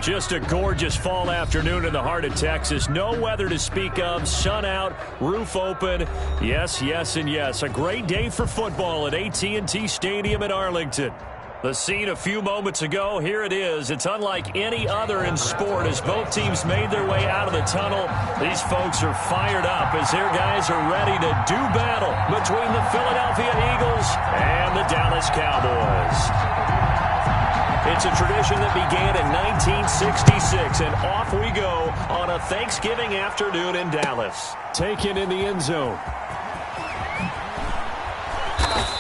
Just a gorgeous fall afternoon in the heart of Texas. No weather to speak of. Sun out, roof open. Yes, yes, and yes. A great day for football at AT&T Stadium in Arlington. The scene a few moments ago, here it is. It's unlike any other in sport as both teams made their way out of the tunnel. These folks are fired up as their guys are ready to do battle between the Philadelphia Eagles and the Dallas Cowboys. It's a tradition that began in 1966, and off we go on a Thanksgiving afternoon in Dallas. Taken in the end zone.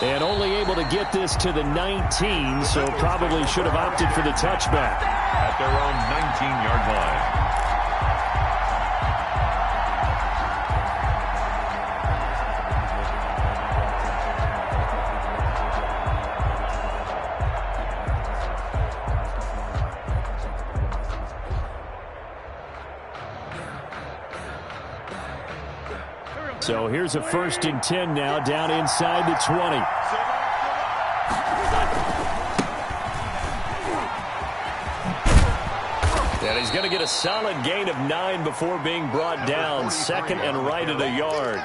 And only able to get this to the 19, so probably should have opted for the touchback. At their own 19-yard line. So here's a 1st and 10 now, down inside the 20. And he's going to get a solid gain of 9 before being brought down. Second and right at a yard.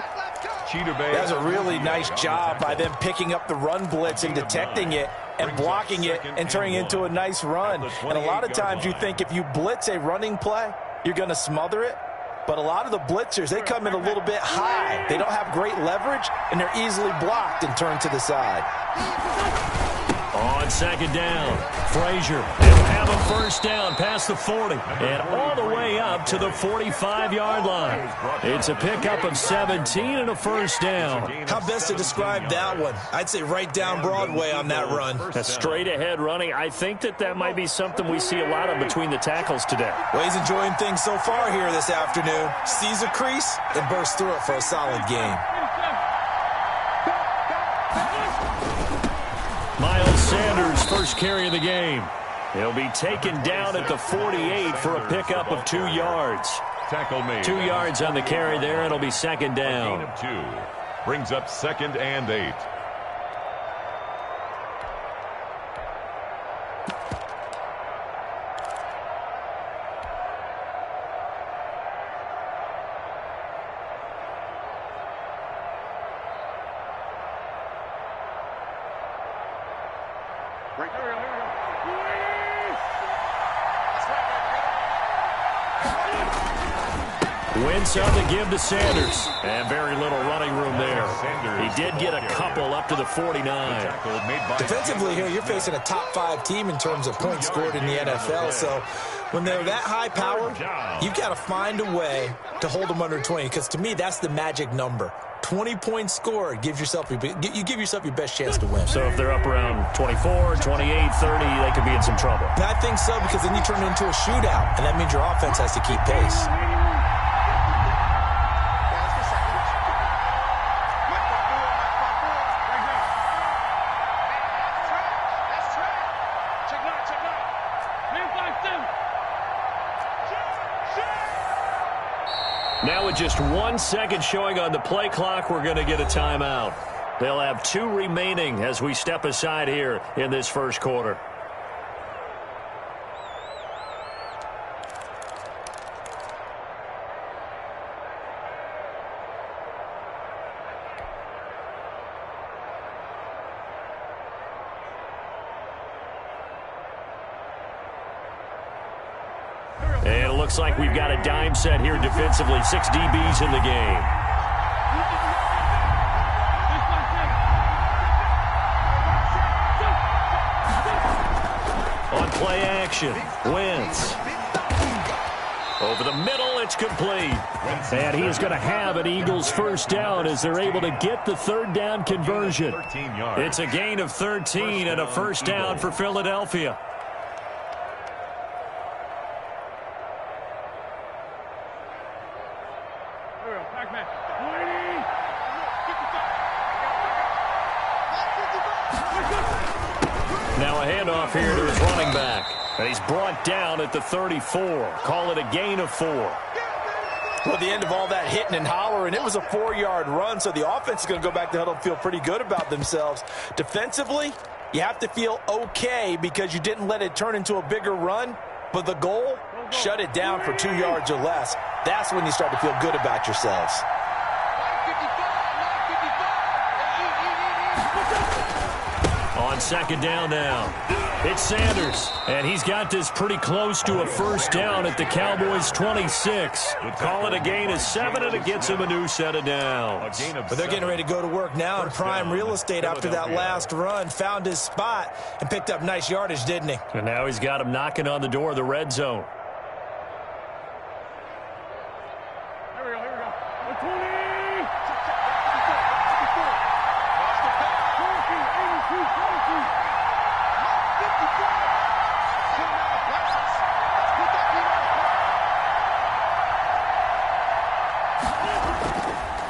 That's a really nice job by them picking up the run blitz and detecting it and blocking it and turning it into a nice run. And a lot of times you think if you blitz a running play, you're going to smother it. But a lot of the blitzers, they come in a little bit high. They don't have great leverage, and they're easily blocked and turned to the side. On second down, Frazier. They'll have a first down past the 40 and all the way up to the 45-yard line. It's a pickup of 17 and a first down. How best to describe that one? I'd say right down Broadway on that run. A straight-ahead running. I think that might be something we see a lot of between the tackles today. Well, he's enjoying things so far here this afternoon. Sees a crease and bursts through it for a solid gain. Miles Sanders, first carry of the game. He'll be taken down at the 48 for a pickup of 2 yards. Tackle made. 2 yards on the carry there. It'll be second down. A gain of 2. Brings up 2nd and 8. Wentz on the give to Sanders. And very little running room there. He did get a couple up to the 49. Defensively here, you're facing a top 5 team in terms of points scored in the NFL. So when they're that high power, you've got to find a way to hold them under 20. Because to me, that's the magic number. 20 points scored, you give yourself your best chance to win. So if they're up around 24, 28, 30, they could be in some trouble. And I think so, because then you turn it into a shootout, and that means your offense has to keep pace. Now with just 1 second showing on the play clock, we're going to get a timeout. They'll have 2 remaining as we step aside here in this first quarter. And it looks like we've got a dime set here defensively. 6 DBs in the game. On play action, Wentz. Over the middle, it's complete. And he is going to have an Eagles first down as they're able to get the 3rd down conversion. It's a gain of 13 and a first down for Philadelphia. Now a handoff here to his running back. And he's brought down at the 34. Call it a gain of 4. Well, at the end of all that hitting and hollering, it was a 4-yard run, so the offense is going to go back to huddle and feel pretty good about themselves. Defensively, you have to feel okay because you didn't let it turn into a bigger run. But the goal, shut it down for 2 yards or less. That's when you start to feel good about yourselves. On second down now, it's Sanders, and he's got this pretty close to a first down at the Cowboys' 26. Call it a gain of 7, and it gets him a new set of downs. But they're getting ready to go to work now in prime real estate after that last run. Found his spot and picked up nice yardage, didn't he? And now he's got him knocking on the door of the red zone.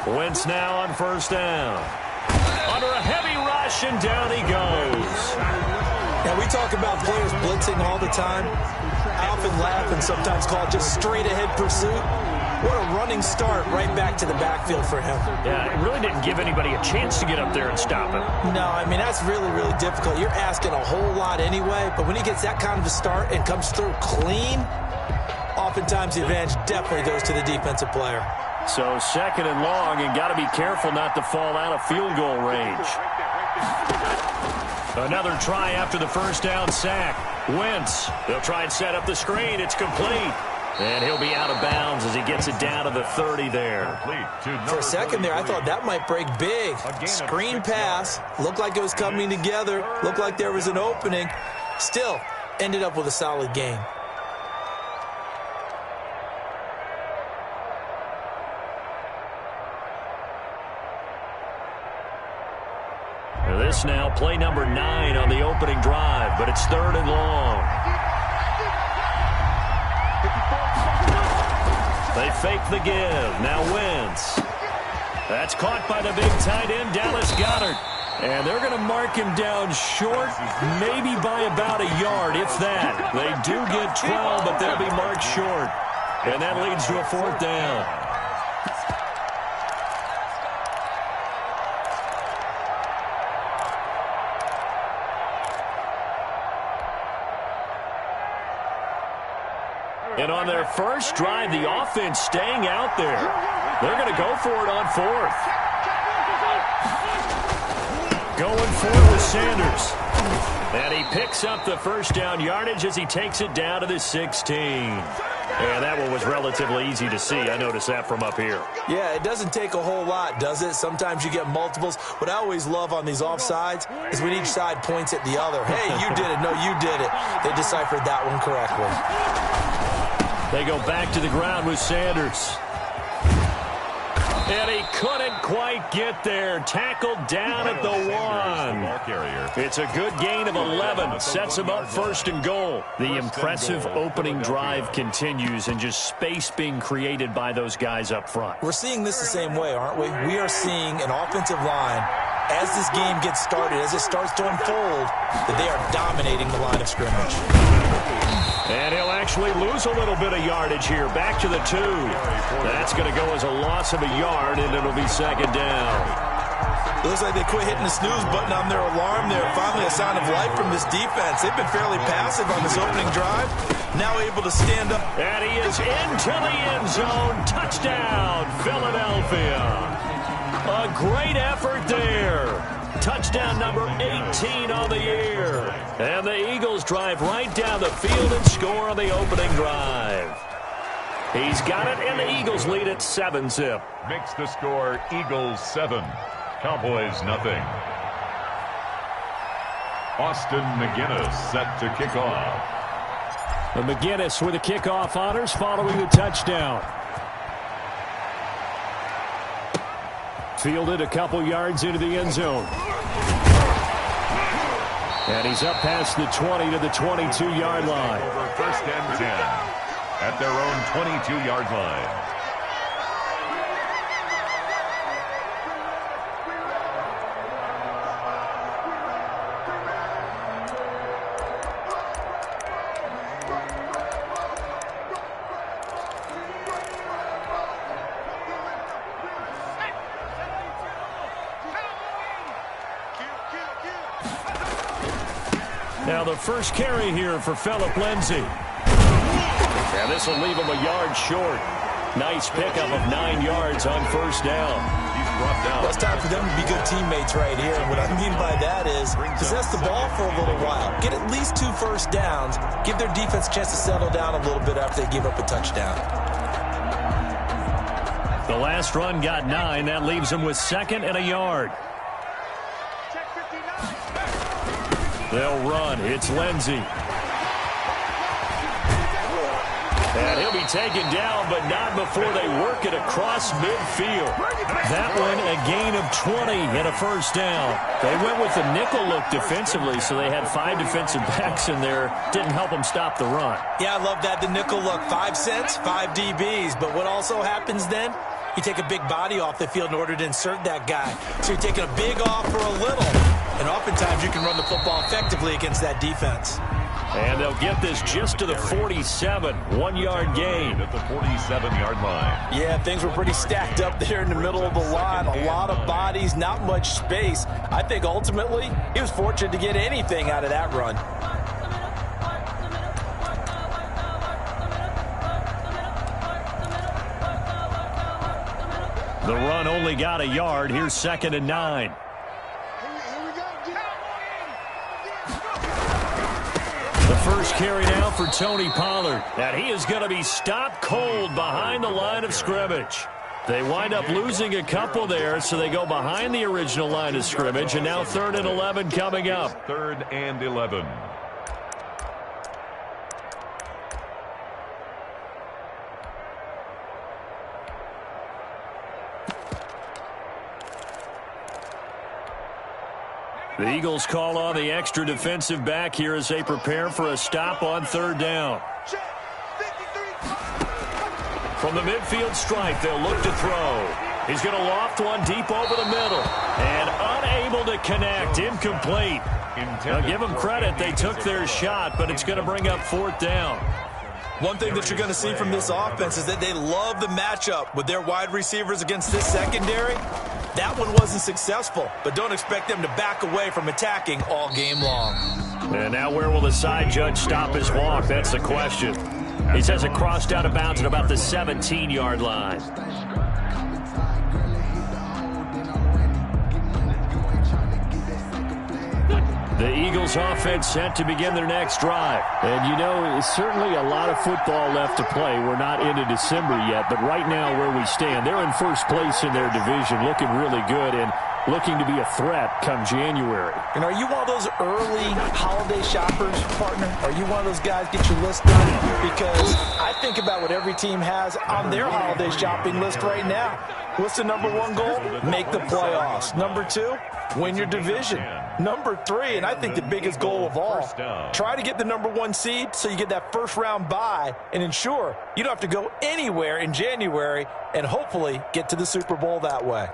Wentz now on first down. Under a heavy rush, and down he goes. Now, we talk about players blitzing all the time. I often laugh and sometimes call it just straight-ahead pursuit. What a running start right back to the backfield for him. Yeah, it really didn't give anybody a chance to get up there and stop him. No, I mean, that's really, really difficult. You're asking a whole lot anyway, but when he gets that kind of a start and comes through clean, oftentimes the advantage definitely goes to the defensive player. So second and long, and got to be careful not to fall out of field goal range. Another try after the first down sack. Wentz, they'll try and set up the screen. It's complete. And he'll be out of bounds as he gets it down to the 30 there. For a second there, I thought that might break big. Screen pass. Looked like it was coming together. Looked like there was an opening. Still, ended up with a solid gain. This now, play number 9 on the opening drive, but it's third and long. They fake the give. Now Wentz. That's caught by the big tight end, Dallas Goedert. And they're going to mark him down short, maybe by about a yard, if that. They do get 12, but they'll be marked short. And that leads to a fourth down. And on their first drive, the offense staying out there. They're going to go for it on fourth. Going for it with Sanders. And he picks up the first down yardage as he takes it down to the 16. And that one was relatively easy to see. I noticed that from up here. Yeah, it doesn't take a whole lot, does it? Sometimes you get multiples. What I always love on these offsides is when each side points at the other. Hey, you did it. No, you did it. They deciphered that one correctly. They go back to the ground with Sanders. And he couldn't quite get there. Tackled down at the 1. It's a good gain of 11. Sets him up first and goal. The impressive opening drive continues, and just space being created by those guys up front. We're seeing this the same way, aren't we? We are seeing an offensive line, as this game gets started, as it starts to unfold, that they are dominating the line of scrimmage. And he'll actually lose a little bit of yardage here. Back to the 2. That's going to go as a loss of a yard, and it'll be second down. It looks like they quit hitting the snooze button on their alarm there. Finally a sign of life from this defense. They've been fairly passive on this opening drive. Now able to stand up. And he is into the end zone. Touchdown, Philadelphia. A great effort there. Touchdown number 18 on the year. And the Eagles drive right down the field and score on the opening drive. He's got it, and the Eagles lead at 7-zip. Makes the score Eagles 7. Cowboys nothing. Austin McGinnis set to kick off. And McGinnis with the kickoff honors following the touchdown. Fielded a couple yards into the end zone. And he's up past the 20 to the 22-yard line. Over first and 10 at their own 22-yard line. Now the first carry here for Phillip Lindsay. And this will leave him a yard short. Nice pickup of 9 yards on first down. He's brought down. Well, it's time for them to be good teammates right here. And what I mean by that is possess the ball for a little while. Get at least 2 first downs. Give their defense a chance to settle down a little bit after they give up a touchdown. The last run got 9. That leaves him with 2nd and a yard. They'll run. It's Lindsey. And he'll be taken down, but not before they work it across midfield. That one, a gain of 20 and a first down. They went with the nickel look defensively, so they had 5 defensive backs in there. Didn't help them stop the run. Yeah, I love that, the nickel look. 5 cents, 5 DBs. But what also happens then? You take a big body off the field in order to insert that guy. So you're taking a big off for a little. And oftentimes you can run the football effectively against that defense. And they'll get this just to the 47, 1-yard gain. At the 47-yard line. Yeah, things were pretty stacked up there in the middle of the line. A lot of bodies, not much space. I think ultimately he was fortunate to get anything out of that run. The run only got a yard. Here's 2nd and 9. The first carry now for Tony Pollard. And he is going to be stopped cold behind the line of scrimmage. They wind up losing a couple there, so they go behind the original line of scrimmage. And now 3rd and 11 coming up. 3rd and 11. The Eagles call on the extra defensive back here as they prepare for a stop on 3rd down. From the midfield stripe, they'll look to throw. He's going to loft one deep over the middle. And unable to connect. Incomplete. Now give them credit. They took their shot, but it's going to bring up 4th down. One thing that you're going to see from this offense is that they love the matchup with their wide receivers against this secondary. That one wasn't successful, but don't expect them to back away from attacking all game long. And now where will the side judge stop his walk? That's the question. He says it crossed out of bounds at about the 17-yard line. The Eagles offense set to begin their next drive. And you know, certainly a lot of football left to play. We're not into December yet, but right now where we stand, they're in first place in their division, looking really good and looking to be a threat come January. And are you one of those early holiday shoppers, partner? Are you one of those guys get your list done? Because I think about what every team has on their holiday shopping list right now. What's the number 1 goal? Make the playoffs. Number 2, win your division. Number 3, and I think the biggest goal of all, try to get the number 1 seed so you get that first-round bye and ensure you don't have to go anywhere in January and hopefully get to the Super Bowl that way.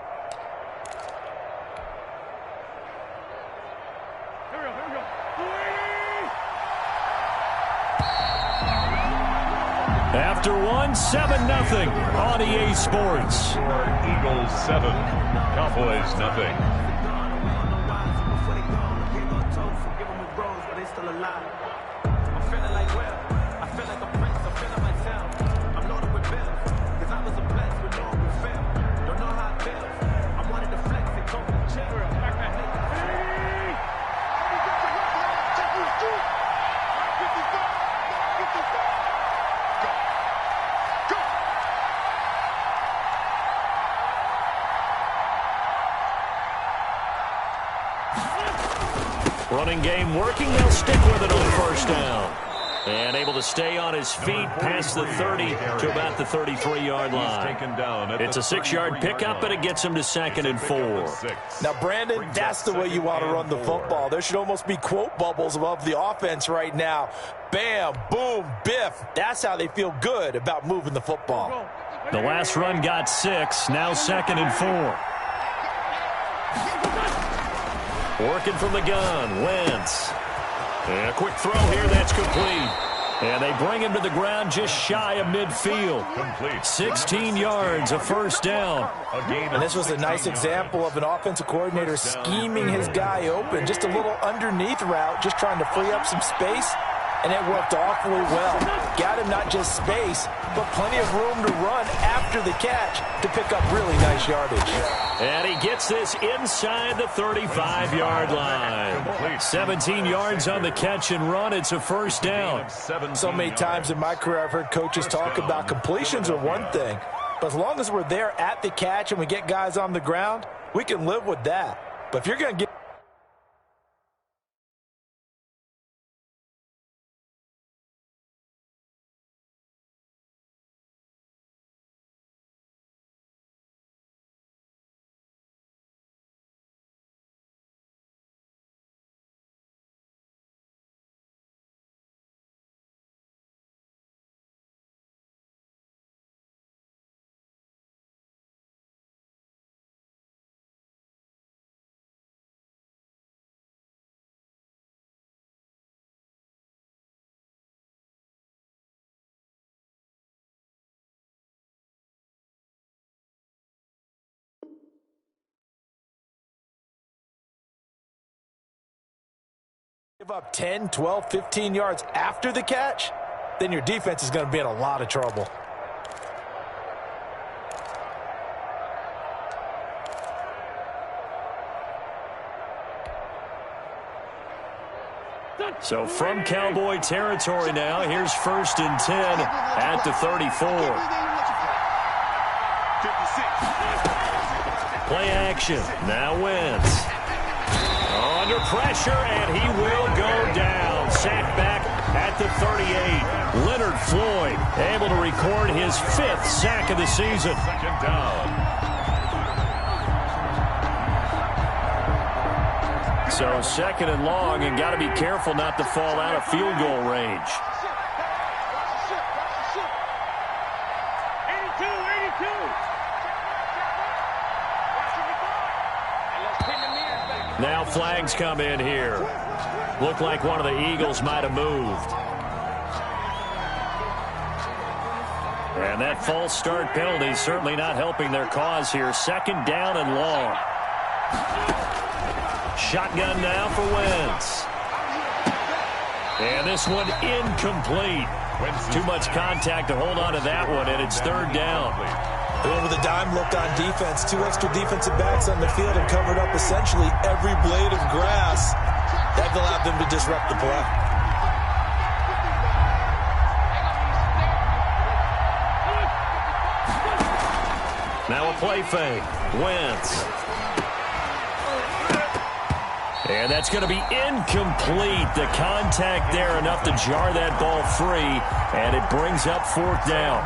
After one, 7-0 on EA Sports. Eagles 7, Cowboys nothing. Running game working. They'll stick with it on first down. And able to stay on his feet past the 30 to about the 33-yard line. It's a 6-yard pickup, but it gets him to 2nd and 4. Now, Brandon, that's the way you want to run the football. There should almost be quote bubbles above the offense right now. Bam, boom, biff. That's how they feel good about moving the football. The last run got 6. Now 2nd and 4. Working from the gun, Wentz. And a quick throw here, that's complete. And they bring him to the ground just shy of midfield. Complete. 16 yards, a first down. And this was a nice example of an offensive coordinator scheming his guy open. Just a little underneath route, just trying to free up some space. and it worked awfully well. Got him not just space, but plenty of room to run after the catch to pick up really nice yardage. And he gets this inside the 35-yard line. 17 yards on the catch and run. It's a first down. So many times in my career I've heard coaches talk about completions are one thing, but as long as we're there at the catch and we get guys on the ground, we can live with that. But if you're going to get give up 10, 12, 15 yards after the catch, then your defense is going to be in a lot of trouble. So from Cowboy territory now, here's 1st and 10 at the 34. Play action. Now Wentz. Under pressure, and he will go down. Sacked back at the 38. Leonard Floyd able to record his 5th sack of the season. Second down. So 2nd and long, and got to be careful not to fall out of field goal range. Now flags come in here. Looked like one of the Eagles might have moved. And that false start penalty certainly not helping their cause here. 2nd down and long. Shotgun now for Wentz. And this one incomplete. Too much contact to hold on to that one, and it's 3rd down. Going with a dime look on defense. 2 extra defensive backs on the field and covered up essentially every blade of grass. That allowed them to disrupt the play. Now a play fake. Wentz. And that's going to be incomplete. The contact there enough to jar that ball free, and it brings up 4th down.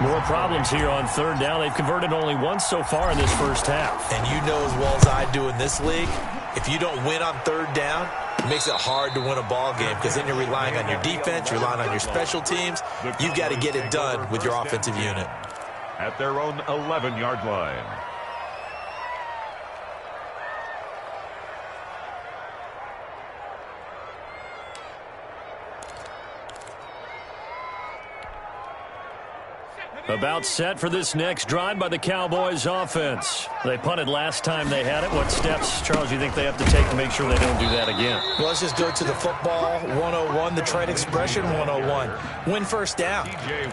More problems here on 3rd down. They've converted only once so far in this first half. And you know as well as I do in this league, if you don't win on 3rd down, it makes it hard to win a ball game because then you're relying on your defense, you're relying on your special teams. You've got to get it done with your offensive unit. At their own 11-yard line. About set for this next drive by the Cowboys offense. They punted last time they had it. What steps, Charles, you think they have to take to make sure they don't do that again? Well, let's just go to the football 101, the trade expression 101. Win 1st down.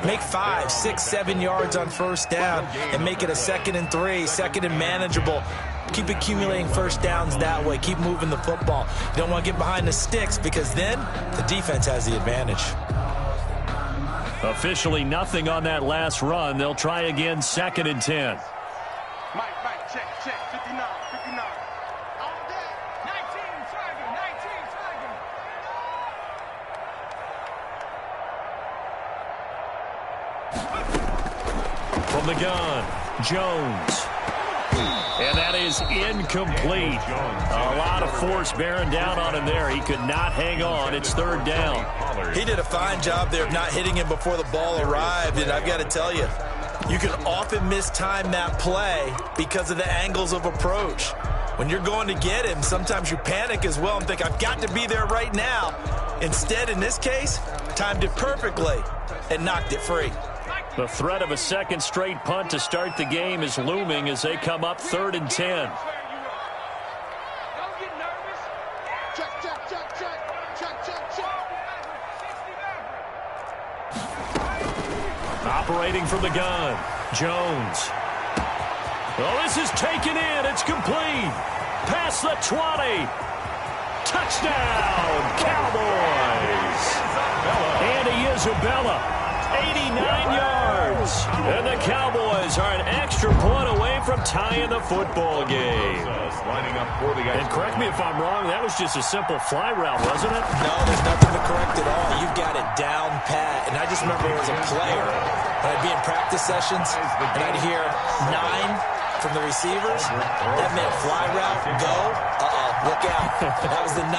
Make 5, 6, 7 yards on 1st down and make it a 2nd and 3, 2nd and manageable. Keep accumulating 1st downs that way. Keep moving the football. You don't want to get behind the sticks because then the defense has the advantage. Officially nothing on that last run. They'll try again 2nd and 10. Mike, check, 59, 59. All day, 19, Tiger. From the gun, Jones. And that is incomplete. A lot of force bearing down on him there. He could not hang on. It's 3rd down. He did a fine job there of not hitting him before the ball arrived, and I've got to tell you, you can often mistime that play because of the angles of approach. When you're going to get him, sometimes you panic as well and think, I've got to be there right now. Instead, in this case, timed it perfectly and knocked it free. The threat of a 2nd straight punt to start the game is looming as they come up 3rd and 10. Operating from the gun, Jones. Oh, this is taken in. It's complete. Past the 20. Touchdown, Cowboys. Andy Isabella, 89 yards. And the Cowboys are an extra point away from tying the football game. And correct me if I'm wrong, that was just a simple fly route, wasn't it? No, there's nothing to correct at all. You've got it down pat. And I just remember as a player, when I'd be in practice sessions, and I'd hear 9 from the receivers, that meant fly route, go, look out. That was the 9,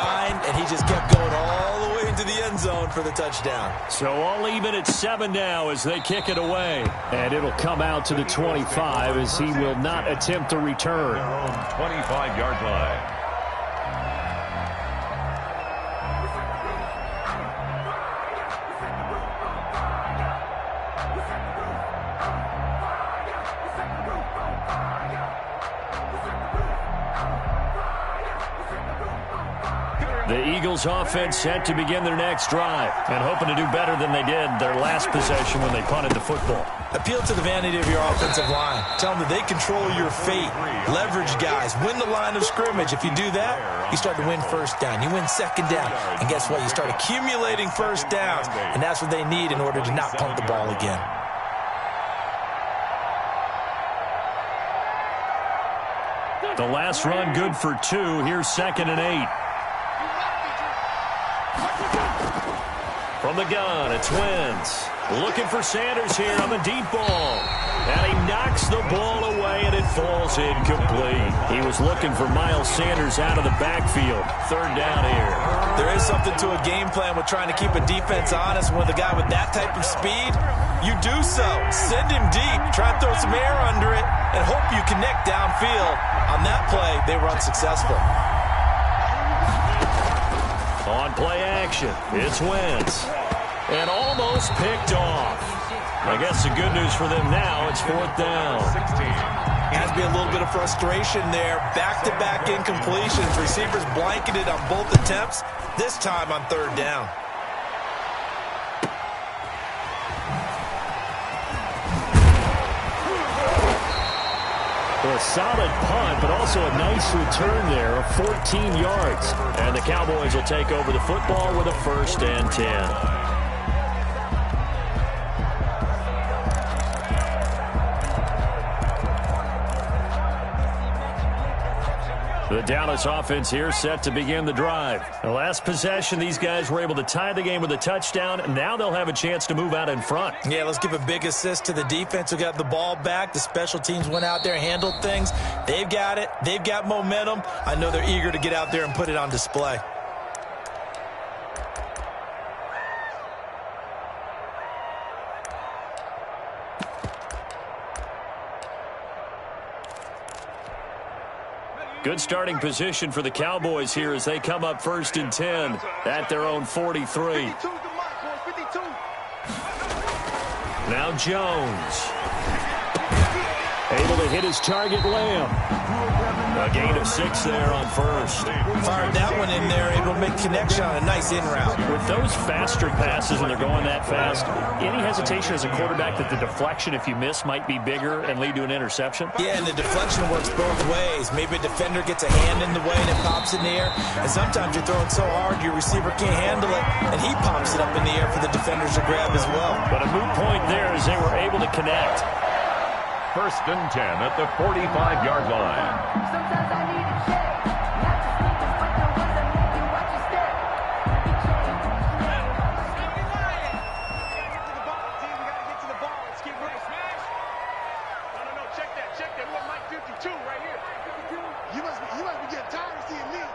and he just kept going all the way into the end zone for the touchdown. So all even at 7 now as they kick it away. And it'll come out to the 25 as he will not attempt to return. 25-yard line. The Eagles offense set to begin their next drive and hoping to do better than they did their last possession when they punted the football. Appeal to the vanity of your offensive line. Tell them that they control your fate. Leverage guys. Win the line of scrimmage. If you do that, you start to win first down. You win second down. And guess what? You start accumulating first downs. And that's what they need in order to not punt the ball again. The last run good for 2. Here's 2nd and 8. From the gun, it's Wentz. Looking for Sanders here on the deep ball. And he knocks the ball away, and it falls incomplete. He was looking for Miles Sanders out of the backfield. 3rd down here. There is something to a game plan with trying to keep a defense honest. With a guy with that type of speed, you do so. Send him deep. Try to throw some air under it and hope you connect downfield. On that play, they were unsuccessful. On play action, it's Wentz. And almost picked off. I guess the good news for them now, it's 4th down. Has to be a little bit of frustration there. Back-to-back incompletions. Receivers blanketed on both attempts, this time on 3rd down. A solid punt, but also a nice return there of 14 yards. And the Cowboys will take over the football with a 1st and 10. The Dallas offense here set to begin the drive. The last possession, these guys were able to tie the game with a touchdown. Now they'll have a chance to move out in front. Yeah, let's give a big assist to the defense who got the ball back. The special teams went out there and handled things. They've got it. They've got momentum. I know they're eager to get out there and put it on display. Good starting position for the Cowboys here as they come up 1st and 10 at their own 43. Now Jones. Able to hit his target, Lamb. A gain of 6 there on 1st. Fired that one in there, able to make connection on a nice in route. With those faster passes when they're going that fast, any hesitation as a quarterback that the deflection, if you miss, might be bigger and lead to an interception? Yeah, and the deflection works both ways. Maybe a defender gets a hand in the way and it pops in the air. And sometimes you're throwing so hard your receiver can't handle it, and he pops it up in the air for the defenders to grab as well. But a moot point there as they were able to connect. 1st and 10 at the 45-yard line. Sometimes I need a check, not to sneak this, but the ones that make you watch your step. No, check that. We want Mike 52 right here. You must be getting tired of seeing me.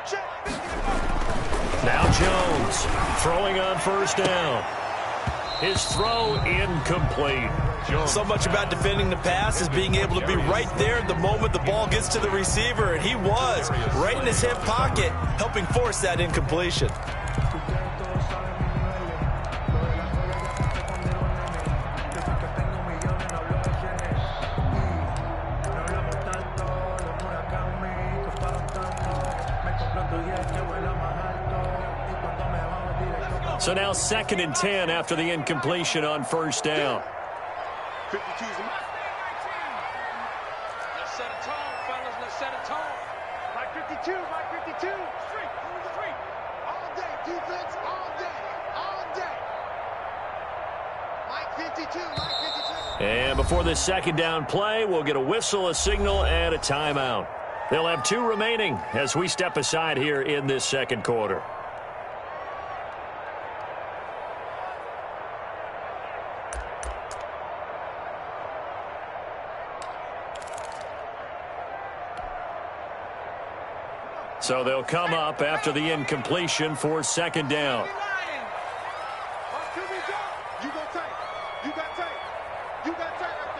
Check 50. Now Jones throwing on 1st down. His throw incomplete. So much about defending the pass is being able to be right there the moment the ball gets to the receiver, and he was right in his hip pocket, helping force that incompletion. So now 2nd and 10 after the incompletion on first down. 52's the mark. Let's set a tone, fellas. Let's set a tone. Mike 52, Mike 52. Street, street. All day, defense, all day, all day. Mike 52, Mike 52. And before this 2nd down play, we'll get a whistle, a signal, and a timeout. They'll have 2 remaining as we step aside here in this 2nd quarter. So they'll come up after the incompletion for 2nd down. You got tight. You got tight. You got tight right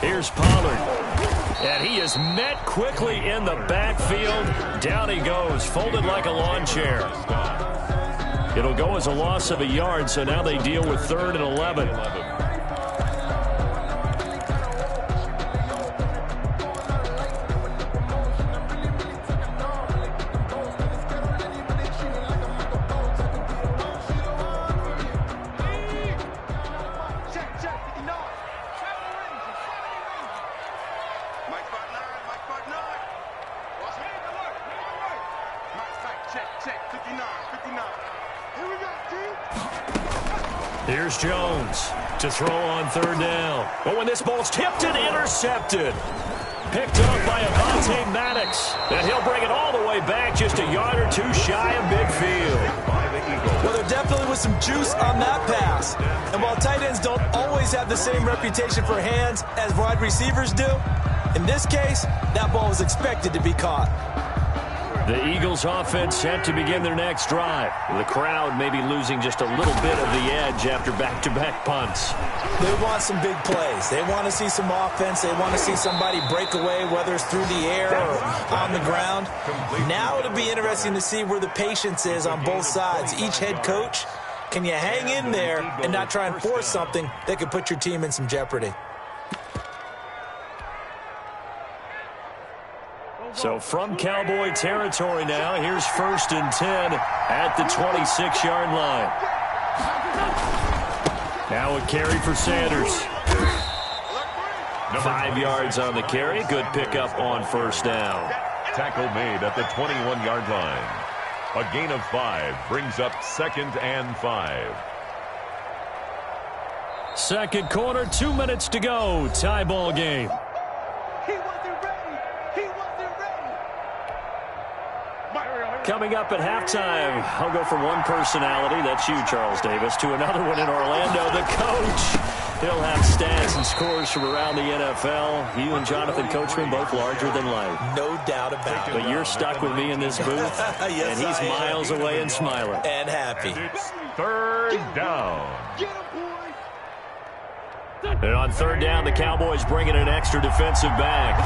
there. Here's Pollard. And he is met quickly in the backfield. Down he goes, folded like a lawn chair. It'll go as a loss of a yard, so now they deal with 3rd and 11. Here's Jones to throw on 3rd down. But when this ball's tipped and intercepted. Picked up by Avonte Maddox. And he'll bring it all the way back just a yard or 2 shy of midfield. Well, there definitely was some juice on that pass. And while tight ends don't always have the same reputation for hands as wide receivers do, in this case, that ball was expected to be caught. The Eagles offense set to begin their next drive. The crowd may be losing just a little bit of the edge after back-to-back punts. They want some big plays. They want to see some offense. They want to see somebody break away, whether it's through the air or on the ground. Now it'll be interesting to see where the patience is on both sides. Each head coach, can you hang in there and not try and force something that could put your team in some jeopardy? So from Cowboy territory now, here's 1st and 10 at the 26-yard line. Now a carry for Sanders. 5 yards on the carry. Good pickup on 1st down. Tackle made at the 21-yard line. A gain of 5 brings up 2nd and 5. 2nd quarter, 2 minutes to go. Tie ball game. Coming up at halftime, I'll go from one personality, that's you, Charles Davis, to another one in Orlando, the coach. He'll have stats and scores from around the NFL. You and Jonathan Coachman both larger than life. No doubt about it. But you're stuck with me in this booth, yes, and he's miles away and smiling. And happy. And it's 3rd down. And on 3rd down, the Cowboys bring in an extra defensive back.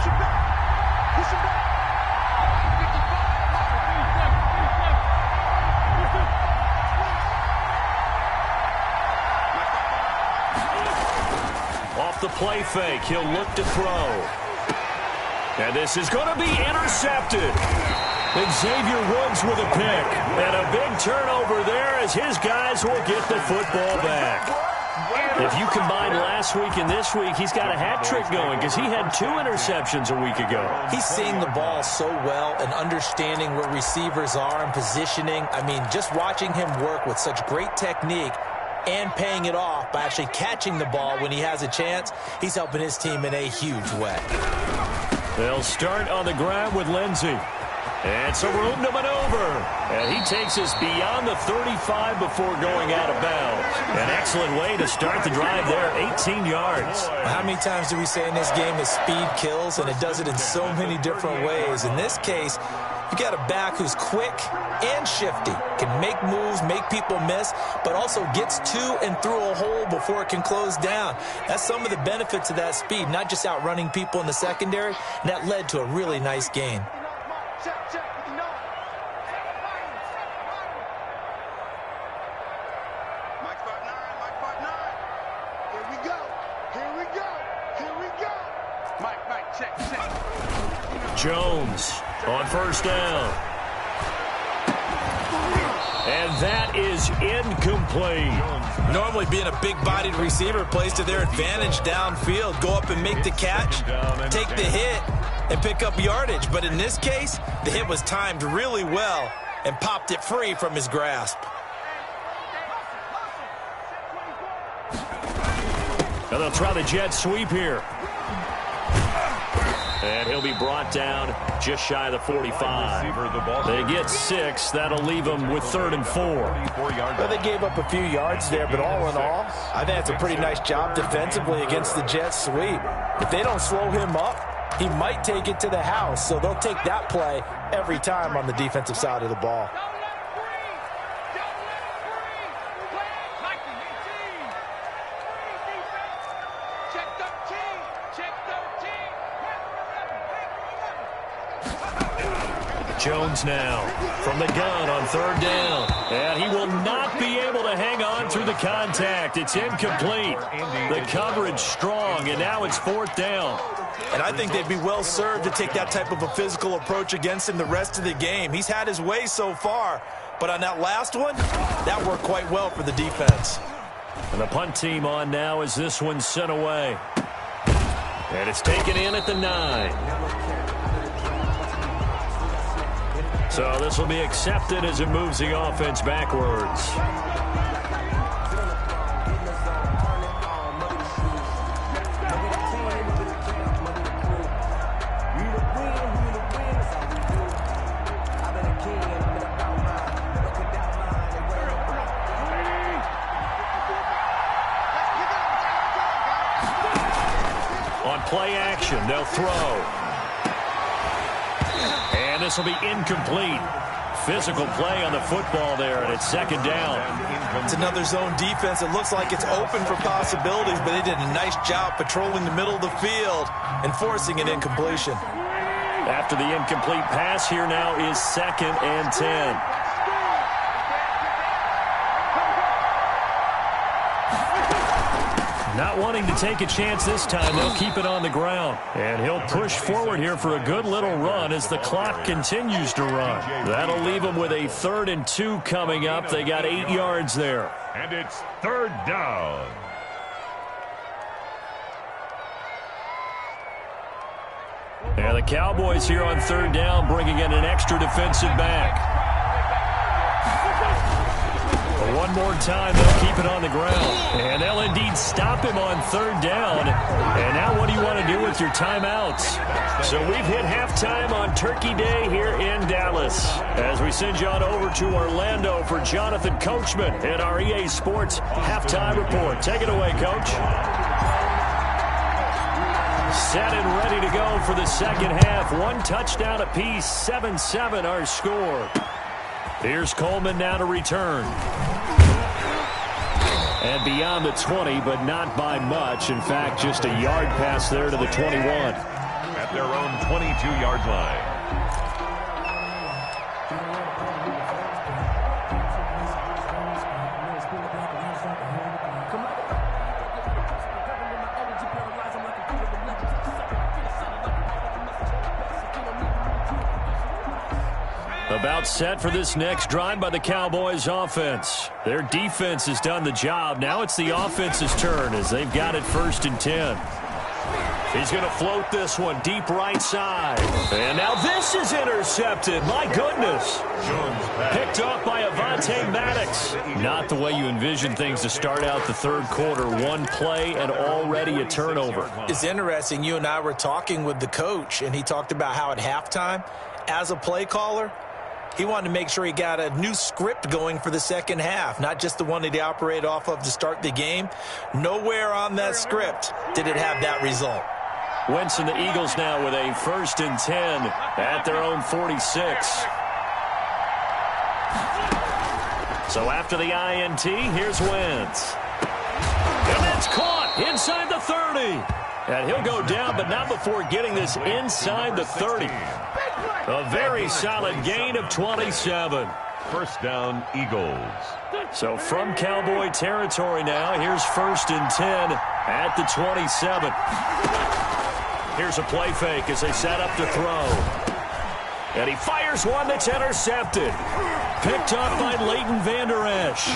The play fake. He'll look to throw. And this is going to be intercepted. Xavier Woods with a pick. And a big turnover there as his guys will get the football back. If you combine last week and this week, he's got a hat trick going because he had 2 interceptions a week ago. He's seeing the ball so well and understanding where receivers are and positioning. I mean, just watching him work with such great technique and paying it off by actually catching the ball when he has a chance, he's helping his team in a huge way. They'll start on the ground with Lindsey. And some room to maneuver. And he takes us beyond the 35 before going out of bounds. An excellent way to start the drive there, 18 yards. How many times do we say in this game that speed kills, and it does it in so many different ways? In this case, you got a back who's quick and shifty, can make moves, make people miss, but also gets to and through a hole before it can close down. That's some of the benefits of that speed, not just outrunning people in the secondary, and that led to a really nice gain. Jones on first down. And that is incomplete. Normally being a big-bodied receiver plays to their advantage downfield. Go up and make the catch, take the hit, and pick up yardage. But in this case, the hit was timed really well and popped it free from his grasp. Now they'll try the jet sweep here. And he'll be brought down just shy of the 45. They get 6. That'll leave them with 3rd and 4. Well, they gave up a few yards there, but all in all, I think it's a pretty nice job defensively against the jet sweep. If they don't slow him up, he might take it to the house. So they'll take that play every time on the defensive side of the ball. Jones now from the gun on 3rd down. And he will not be able to hang on through the contact. It's incomplete. The coverage strong, and now it's 4th down. And I think they'd be well served to take that type of a physical approach against him the rest of the game. He's had his way so far, but on that last one, that worked quite well for the defense. And the punt team on now as this one's sent away. And it's taken in at the 9. So this will be accepted as it moves the offense backwards. On play action, they'll throw. And this will be incomplete. Physical play on the football there, and it's 2nd down. It's another zone defense. It looks like it's open for possibilities, but they did a nice job patrolling the middle of the field and forcing an incompletion. After the incomplete pass, here now is 2nd and 10. Not wanting to take a chance this time, they'll keep it on the ground. And he'll push forward here for a good little run as the clock continues to run. That'll leave them with a 3rd and 2 coming up. They got 8 yards there. And it's 3rd down. And the Cowboys here on 3rd down, bringing in an extra defensive back. One more time, they'll keep it on the ground. And they'll indeed stop him on 3rd down. And now what do you want to do with your timeouts? So we've hit halftime on Turkey Day here in Dallas. As we send you on over to Orlando for Jonathan Coachman in our EA Sports Halftime Report. Take it away, Coach. Set and ready to go for the 2nd half. 1 touchdown apiece, 7-7 our score. Here's Coleman now to return. And beyond the 20, but not by much. In fact, just a yard pass there to the 21. At their own 22-yard line. About set for this next drive by the Cowboys offense. Their defense has done the job. Now it's the offense's turn as they've got it 1st and 10. He's going to float this one deep right side. And now this is intercepted. My goodness. Picked off by Avonte Maddox. Not the way you envision things to start out the 3rd quarter. 1 play and already a turnover. It's interesting. You and I were talking with the coach, and he talked about how at halftime, as a play caller, he wanted to make sure he got a new script going for the 2nd half, not just the one that he operated off of to start the game. Nowhere on that script did it have that result. Wentz and the Eagles now with a 1st and 10 at their own 46. So after the INT, here's Wentz. And that's caught inside the 30. And he'll go down, but not before getting this inside the 30. A very solid gain of 27. 1st down, Eagles. So from Cowboy territory now, here's 1st and 10 at the 27. Here's a play fake as they set up to throw. And he fires one that's intercepted. Picked up by Leighton Vander Esch.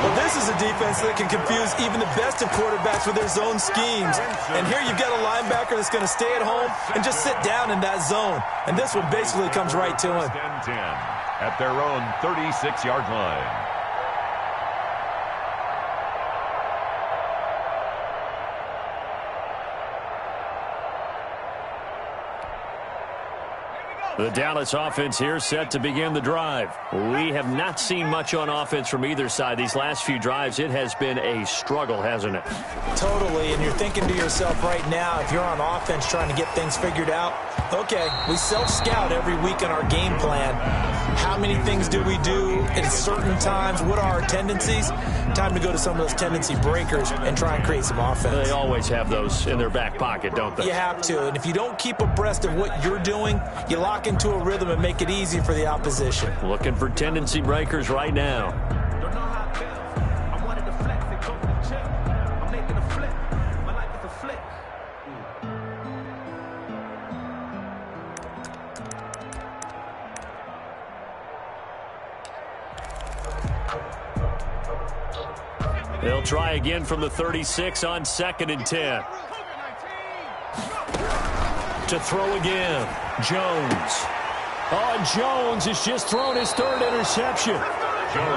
Well, this is a defense that can confuse even the best of quarterbacks with their zone schemes. And here you've got a linebacker that's going to stay at home and just sit down in that zone. And this one basically comes right to him. 10-10 at their own 36-yard line. The Dallas offense here set to begin the drive. We have not seen much on offense from either side. These last few drives, it has been a struggle, hasn't it? Totally, and you're thinking to yourself right now, if you're on offense trying to get things figured out, okay, we self-scout every week on our game plan. How many things do we do at certain times? What are our tendencies? Time to go to some of those tendency breakers and try and create some offense. They always have those in their back pocket, don't they? You have to, and if you don't keep abreast of what you're doing, you lock into a rhythm and make it easy for the opposition. Looking for tendency breakers right now. Don't know how I feel. I wanted to flex and go to the chip. I'm making a flip. My life is a flick. They'll try again from the 36 on 2nd and 10. To throw again, Jones. Oh, Jones has just thrown his 3rd interception.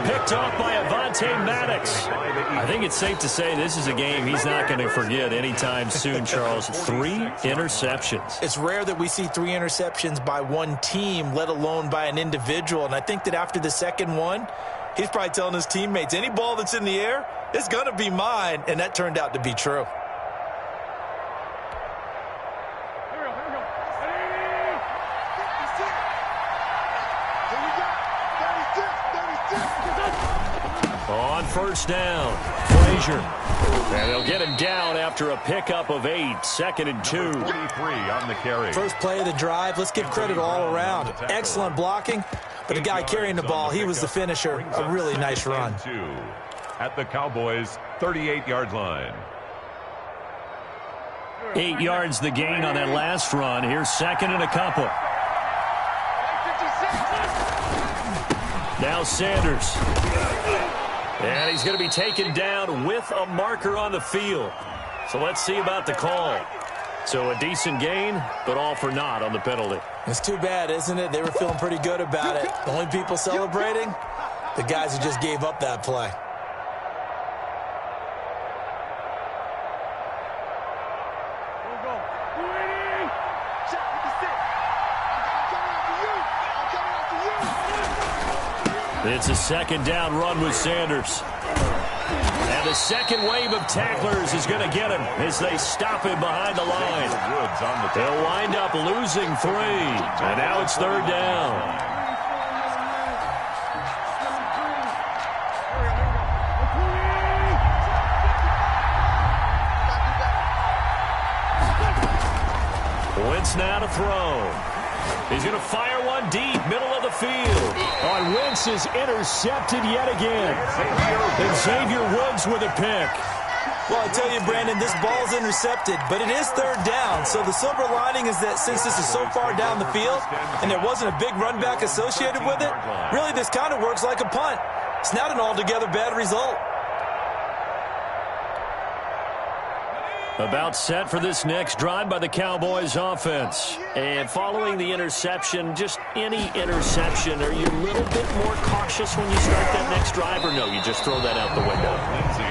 Picked off by Avonte Maddox. I think it's safe to say this is a game he's not going to forget anytime soon, Charles. 3 interceptions. It's rare that we see 3 interceptions by one team, let alone by an individual. And I think that after the second one, he's probably telling his teammates, any ball that's in the air, it's going to be mine. And that turned out to be true. On 1st down, Frazier. And they'll get him down after a pickup of 8, 2nd and 2. 43 on the carry. First play of the drive, let's give credit all around. Excellent blocking, but the guy carrying the ball, he was the finisher. A really nice run. At the Cowboys' 38-yard line. 8 yards the gain on that last run. Here's 2nd and a couple. Now Sanders. And he's going to be taken down with a marker on the field. So let's see about the call. So a decent gain, but all for naught on the penalty. It's too bad, isn't it? They were feeling pretty good about it. The only people celebrating, the guys who just gave up that play. It's a 2nd down run with Sanders. And the second wave of tacklers is going to get him as they stop him behind the line. They'll wind up losing 3. And now it's 3rd down. Wentz now to throw. He's going to fire one deep, middle of the field. On Wentz is intercepted yet again. And Xavier Woods with a pick. Well, I tell you, Brandon, this ball's intercepted, but it is 3rd down. So the silver lining is that since this is so far down the field and there wasn't a big run back associated with it, really this kind of works like a punt. It's not an altogether bad result. About set for this next drive by the Cowboys offense. And following the interception, just any interception, are you a little bit more cautious when you start that next drive, or no, you just throw that out the window?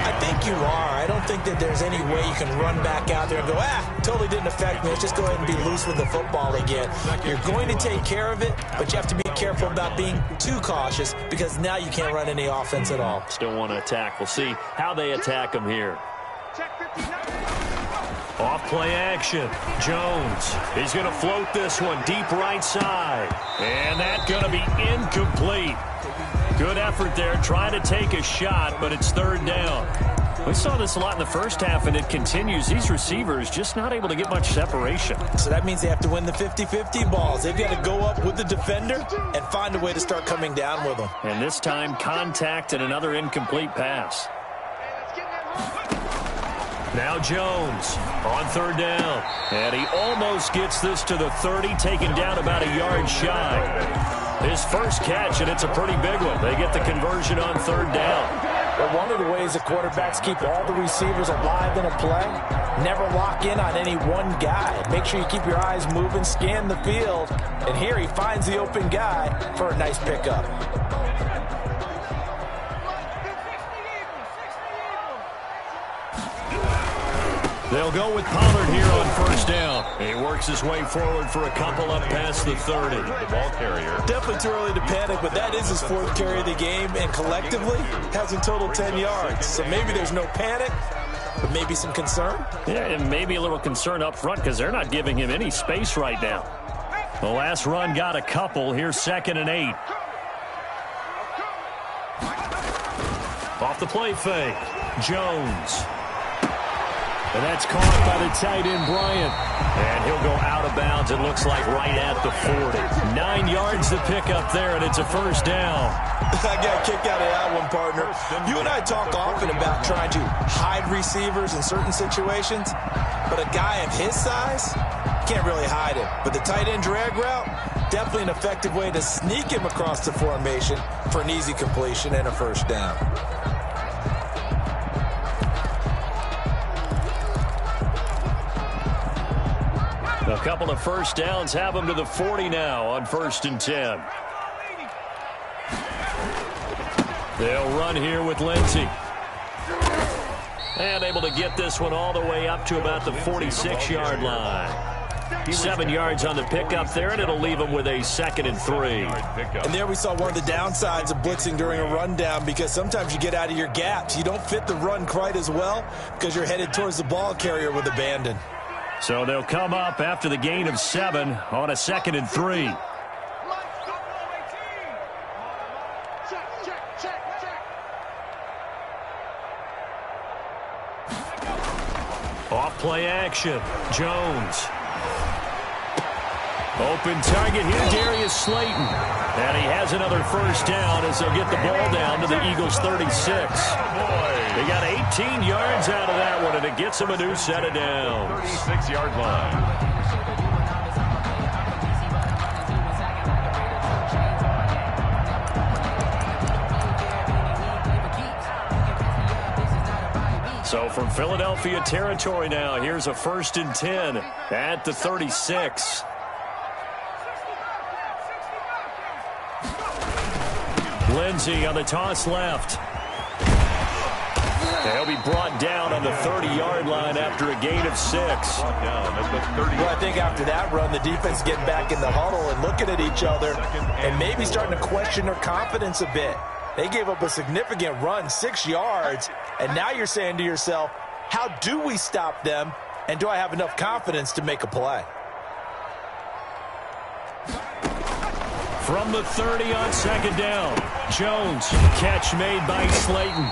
I think you are. I don't think that there's any way you can run back out there and go, totally didn't affect me. Let's just go ahead and be loose with the football again. You're going to take care of it, but you have to be careful about being too cautious because now you can't run any offense at all. Still want to attack. We'll see how they attack them here. Off play action. Jones. He's going to float this one deep right side. And that's going to be incomplete. Good effort there trying to take a shot, but it's 3rd down. We saw this a lot in the first half, and it continues. These receivers just not able to get much separation. So that means they have to win the 50-50 balls. They've got to go up with the defender and find a way to start coming down with them. And this time, contact and another incomplete pass. Now Jones on third down. And he almost gets this to the 30, taken down about a yard shy. His first catch, and it's a pretty big one. They get the conversion on third down. But one of the ways the quarterbacks keep all the receivers alive in a play, never lock in on any one guy. Make sure you keep your eyes moving, scan the field. And here he finds the open guy for a nice pickup. They'll go with Pollard here on first down. He works his way forward for a couple up past the 30. The ball carrier. Definitely too early to panic, but that is his fourth carry of the game, and collectively has in total 10 yards. So maybe there's no panic, but maybe some concern. Yeah, and maybe a little concern up front because they're not giving him any space right now. The last run got a couple. Here's 2nd and 8. Off the play fake. Jones. And that's caught by the tight end, Bryant. And he'll go out of bounds, it looks like, right at the 40. 9 yards to pick up there, and it's a first down. I got a kick out of that one, partner. You and I talk often about trying to hide receivers in certain situations, but a guy of his size can't really hide him. But the tight end drag route, definitely an effective way to sneak him across the formation for an easy completion and a first down. A couple of first downs have them to the 40 now on 1st and 10. They'll run here with Lindsey. And able to get this one all the way up to about the 46-yard line. 7 yards on the pickup there, and it'll leave them with a 2nd and 3. And there we saw one of the downsides of blitzing during a rundown, because sometimes you get out of your gaps. You don't fit the run quite as well because you're headed towards the ball carrier with abandon. So they'll come up after the gain of 7 on a 2nd and 3. Off play action. Jones. Open target here, Darius Slayton. And he has another first down as they'll get the ball down to the Eagles' 36. They got 18 yards out of that one, and it gets them a new set of downs. 36-yard line. So from Philadelphia territory now, here's a 1st and 10 at the 36. Lindsey on the toss left. They'll be brought down on the 30-yard line after a gain of 6. Well, I think after that run, the defense getting back in the huddle and looking at each other and maybe starting to question their confidence a bit. They gave up a significant run, 6 yards, and now you're saying to yourself, how do we stop them, and do I have enough confidence to make a play? From the 30 on 2nd down, Jones, catch made by Slayton.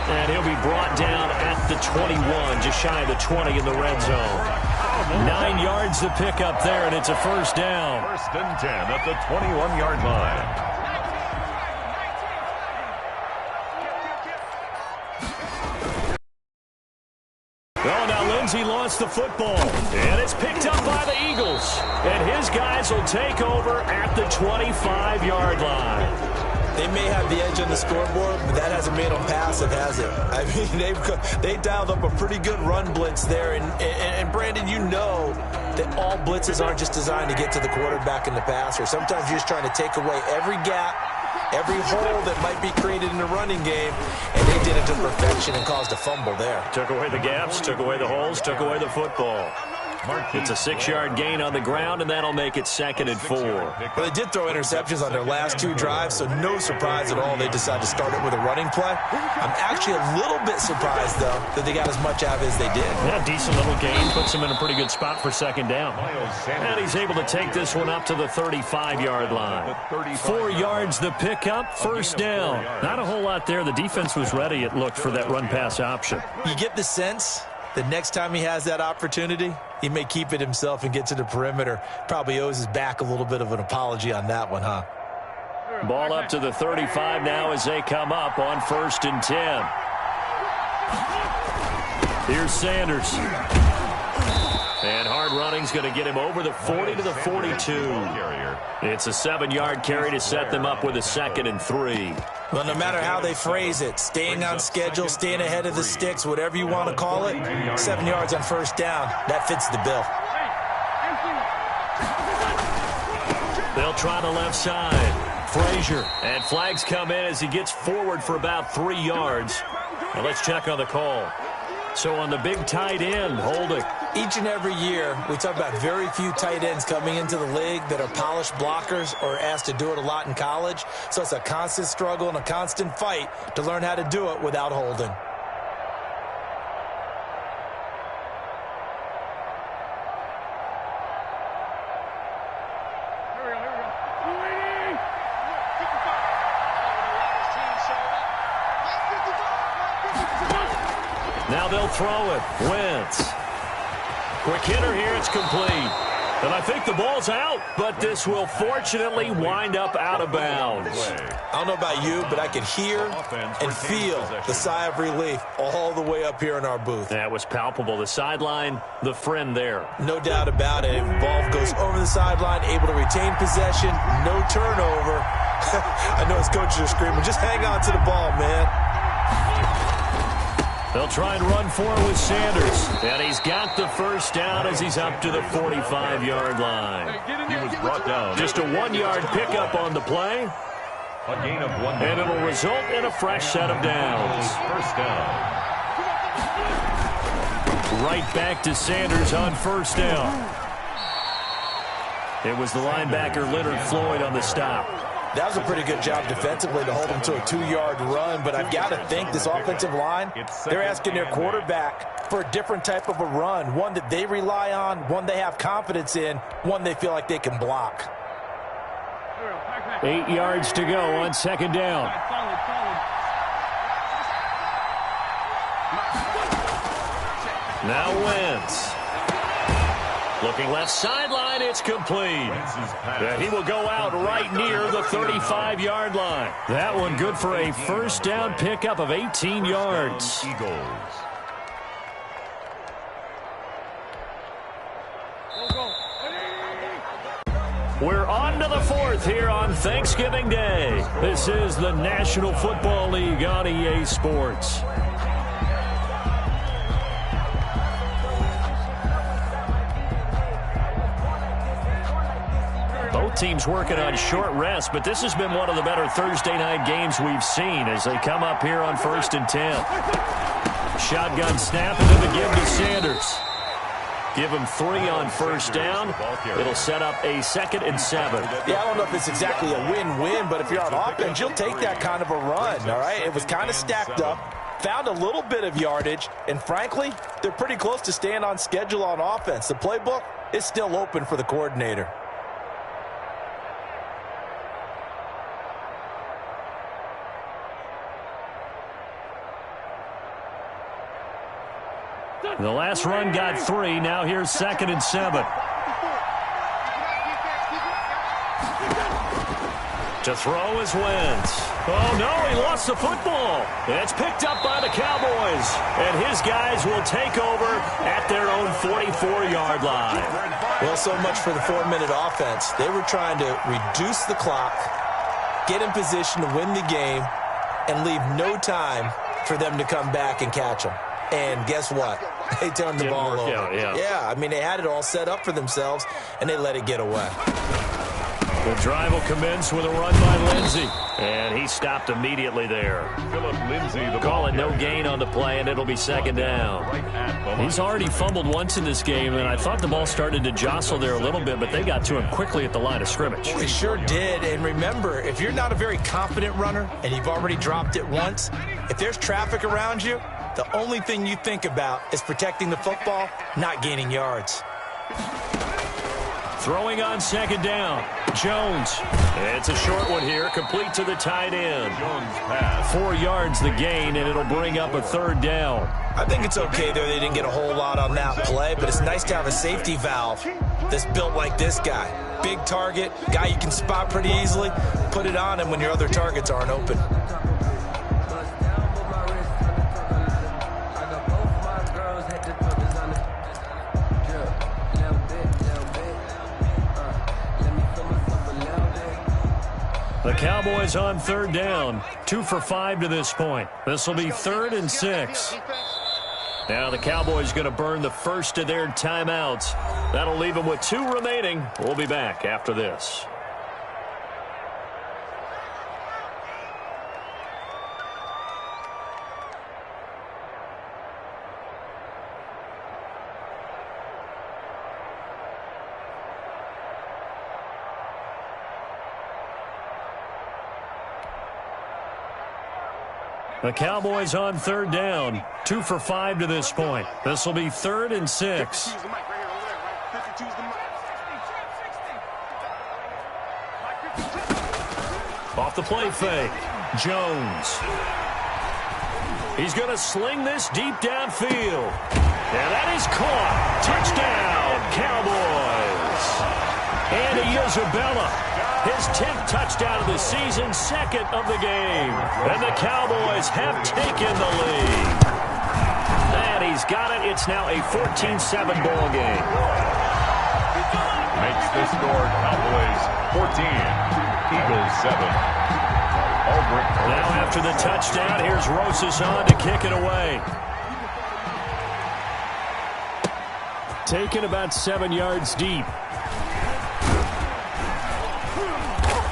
And he'll be brought down at the 21, just shy of the 20 in the red zone. 9 yards to pick up there, and it's a first down. 1st and 10 at the 21-yard line. Oh, now Lindsey lost the football, and it's picked up by the Eagles. And his guys will take over at the 25-yard line. They may have the edge on the scoreboard, but that hasn't made them passive, has it? I mean, they dialed up a pretty good run blitz there. And Brandon, you know that all blitzes aren't just designed to get to the quarterback and the passer. Sometimes you're just trying to take away every gap, every hole that might be created in the running game, and they did it to perfection and caused a fumble there. Took away the gaps, took away the holes, took away the football. It's a 6-yard gain on the ground, and that'll make it 2nd and 4. Well, they did throw interceptions on their last 2 drives, so no surprise at all they decided to start it with a running play. I'm actually a little bit surprised, though, that they got as much out of it as they did. Yeah, decent little gain. Puts him in a pretty good spot for 2nd down. And he's able to take this one up to the 35-yard line. 4 yards the pickup, first down. Not a whole lot there. The defense was ready, it looked, for that run-pass option. You get the sense the next time he has that opportunity, he may keep it himself and get to the perimeter. Probably owes his back a little bit of an apology on that one, huh? Ball up to the 35 now as they come up on 1st and 10. Here's Sanders. And hard running's going to get him over the 40 to the 42. It's a 7-yard carry to set them up with a 2nd and 3. Well, no matter how they phrase it, staying on schedule, staying ahead of the sticks, whatever you want to call it, 7 yards on first down, that fits the bill. They'll try the left side. Frazier. And flags come in as he gets forward for about 3 yards. Now let's check on the call. So on the big tight end, holding. Each and every year, we talk about very few tight ends coming into the league that are polished blockers or asked to do it a lot in college. So it's a constant struggle and a constant fight to learn how to do it without holding. Now they'll throw it. Wentz. Quick hitter here. It's complete. And I think the ball's out, but this will fortunately wind up out of bounds. I don't know about you, but I could hear and feel the sigh of relief all the way up here in our booth. That was palpable. The sideline, the friend there. No doubt about it. If the ball goes over the sideline, able to retain possession, no turnover. I know his coaches are screaming, just hang on to the ball, man. They'll try and run for it with Sanders. And he's got the first down as he's up to the 45-yard line. He was brought down. Just a 1-yard pickup on the play. A gain of 1. And it'll result in a fresh set of downs. First down. Right back to Sanders on first down. It was the linebacker Leonard Floyd on the stop. That was a pretty good job defensively to hold him to a 2-yard run, but I've got to think this offensive line, they're asking their quarterback for a different type of a run, one that they rely on, one they have confidence in, one they feel like they can block. 8 yards to go on second down. Now Wentz. Looking left sideline, it's complete. He will go out right near the 35-yard line. That one good for a first down pickup of 18 yards. Eagles. We're on to the 4th here on Thanksgiving Day. This is the National Football League on EA Sports. Both teams working on short rest, but this has been one of the better Thursday night games we've seen as they come up here on 1st and 10. Shotgun snap and then the give to Sanders. Give him 3 on first down. It'll set up a 2nd and 7. Yeah, I don't know if it's exactly a win-win, but if you're on offense, you'll take that kind of a run, all right? It was kind of stacked up, found a little bit of yardage, and frankly, they're pretty close to staying on schedule on offense. The playbook is still open for the coordinator. The last run got 3. Now here's 2nd and 7. To throw is Wentz. Oh, no, he lost the football. It's picked up by the Cowboys. And his guys will take over at their own 44-yard line. Well, so much for the 4-minute offense. They were trying to reduce the clock, get in position to win the game, and leave no time for them to come back and catch them. And guess what? They turned the ball over. Yeah, I mean, they had it all set up for themselves, and they let it get away. The drive will commence with a run by Lindsey. And he stopped immediately there. Philip Lindsay, the call it no gain on the play, and it'll be 2nd down. He's already fumbled once in this game, and I thought the ball started to jostle there a little bit, but they got to him quickly at the line of scrimmage. They sure did. And remember, if you're not a very confident runner and you've already dropped it once, if there's traffic around you, the only thing you think about is protecting the football, not gaining yards. Throwing on 2nd down. Jones. It's a short one here, complete to the tight end. Jones pass. 4 yards the gain, and it'll bring up a 3rd down. I think it's okay there. They didn't get a whole lot on that play, but it's nice to have a safety valve that's built like this guy. Big target, guy you can spot pretty easily. Put it on him when your other targets aren't open. The Cowboys on third down, 2 for 5 to this point. This will be 3rd and 6. Now the Cowboys going to burn the first of their timeouts. That'll leave them with 2 remaining. We'll be back after this. The Cowboys on third down, 2 for 5 to this point. This will be 3rd and 6. Off the play fake, Jones. He's going to sling this deep downfield. And that is caught. Touchdown, Cowboys. Andy Isabella. His 10th touchdown of the season, 2nd of the game. And the Cowboys have taken the lead. And he's got it. It's now a 14-7 ball game. Makes the score Cowboys 14, Eagles 7. Now after the touchdown, here's Rosas on to kick it away. Taken about 7 yards deep.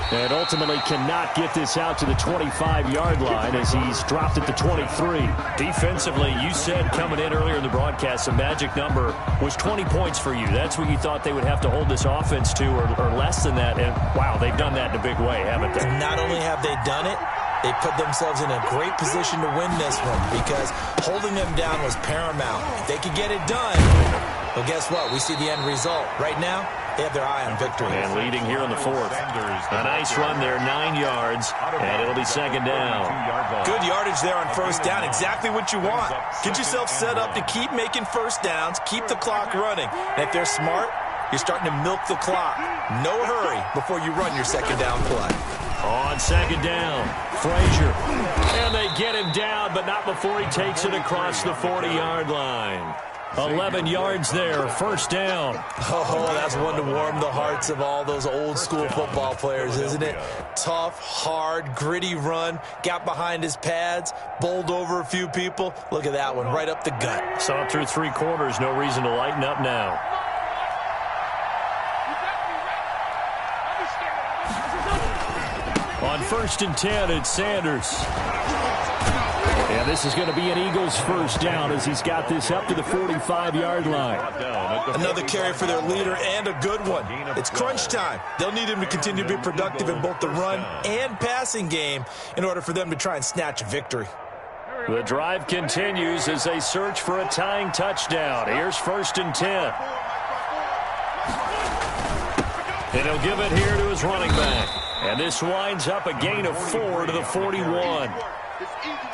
And ultimately cannot get this out to the 25-yard line as he's dropped at the 23. Defensively, you said coming in earlier in the broadcast, the magic number was 20 points for you. That's what you thought they would have to hold this offense to, or less than that. And, wow, they've done that in a big way, haven't they? And not only have they done it, they put themselves in a great position to win this one because holding them down was paramount. If they could get it done, well, guess what? We see the end result. Right now, they have their eye on victory. And leading here in the 4th. A nice run there, 9 yards, and it'll be 2nd down. Good yardage there on 1st down, exactly what you want. Get yourself set up to keep making 1st downs, keep the clock running. And if they're smart, you're starting to milk the clock. No hurry before you run your 2nd down play. On 2nd down, Frazier. And they get him down, but not before he takes it across the 40-yard line. 11 yards there, 1st down. Oh, that's one to warm the hearts of all those old-school football players, isn't it? Tough, hard, gritty run, got behind his pads, bowled over a few people. Look at that one, right up the gut. Saw it through 3 quarters, no reason to lighten up now. On 1st and 10, it's Sanders. And this is going to be an Eagles 1st down as he's got this up to the 45-yard line. Another carry for their leader and a good one. It's crunch time. They'll need him to continue to be productive in both the run and passing game in order for them to try and snatch a victory. The drive continues as they search for a tying touchdown. Here's 1st and 10. And he'll give it here to his running back. And this winds up a gain of 4 to the 41.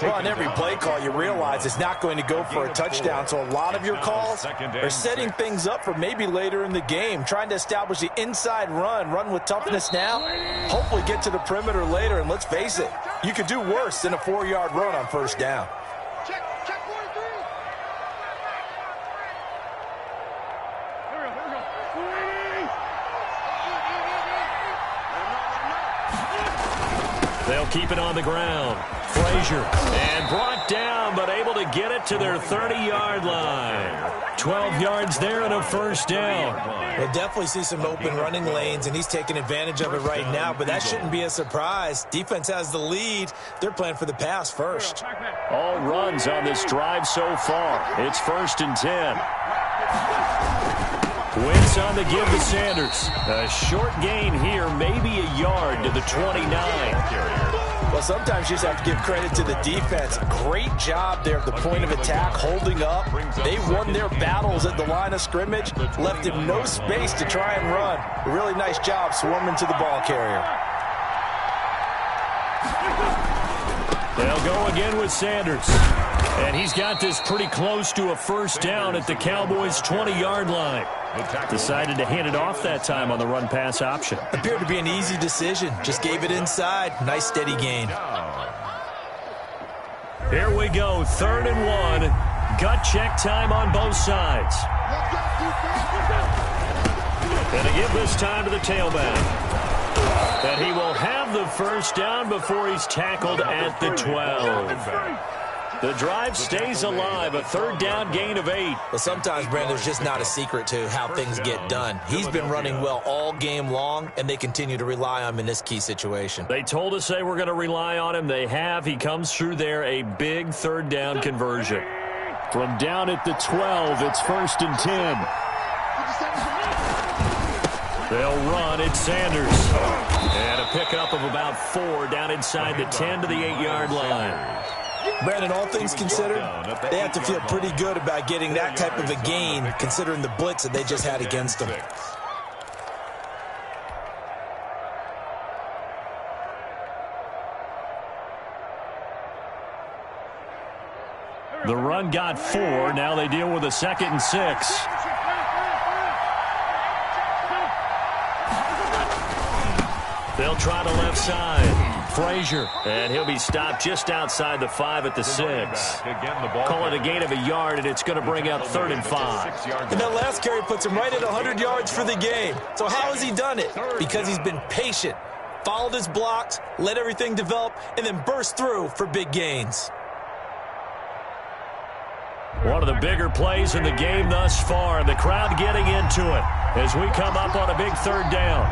Well, on every play call, you realize it's not going to go for a touchdown, so a lot of your calls are setting things up for maybe later in the game, trying to establish the inside run with toughness now, hopefully get to the perimeter later, and let's face it, you could do worse than a 4-yard run on 1st down. They'll keep it on the ground. Frazier, and brought down, but able to get it to their 30-yard line. 12 yards there and a 1st down. We'll definitely see some open running lanes, and he's taking advantage of it right now, but that shouldn't be a surprise. Defense has the lead. They're playing for the pass first. All runs on this drive so far. It's 1st and 10. Wentz on the give to Sanders. A short gain here, maybe a yard to the 29. Well, sometimes you just have to give credit to the defense. Great job there at the point of attack, holding up. They won their battles at the line of scrimmage, left him no space to try and run. A really nice job swarming to the ball carrier. They'll go again with Sanders. And he's got this pretty close to a 1st down at the Cowboys' 20-yard line. Decided to hand it off that time on the run-pass option. Appeared to be an easy decision. Just gave it inside. Nice, steady gain. Here we go, 3rd and 1. Gut check time on both sides. And a give this time to the tailback. And he will have the first down before he's tackled at the 12. The drive stays alive, a third down gain of 8. Well, sometimes, Brandon, there's just not a secret to how things get done. He's been running well all game long, and they continue to rely on him in this key situation. They told us they were going to rely on him. They have. He comes through there, a big third down conversion. From down at the 12, it's 1st and 10. They'll run. It's Sanders. And a pickup of about 4 down inside the 10 to the 8-yard line. Brandon, all things considered, they have to feel pretty good about getting that type of a gain, considering the blitz that they just had against them. The run got 4. Now they deal with a 2nd and 6. They'll try the left side. Frazier, and he'll be stopped just outside the 5 at the 6. Call it a gain of a yard, and it's going to bring up 3rd and 5. And that last carry puts him right at 100 yards for the game. So how has he done it? Because he's been patient, followed his blocks, let everything develop, and then burst through for big gains. One of the bigger plays in the game thus far, and the crowd getting into it as we come up on a big third down.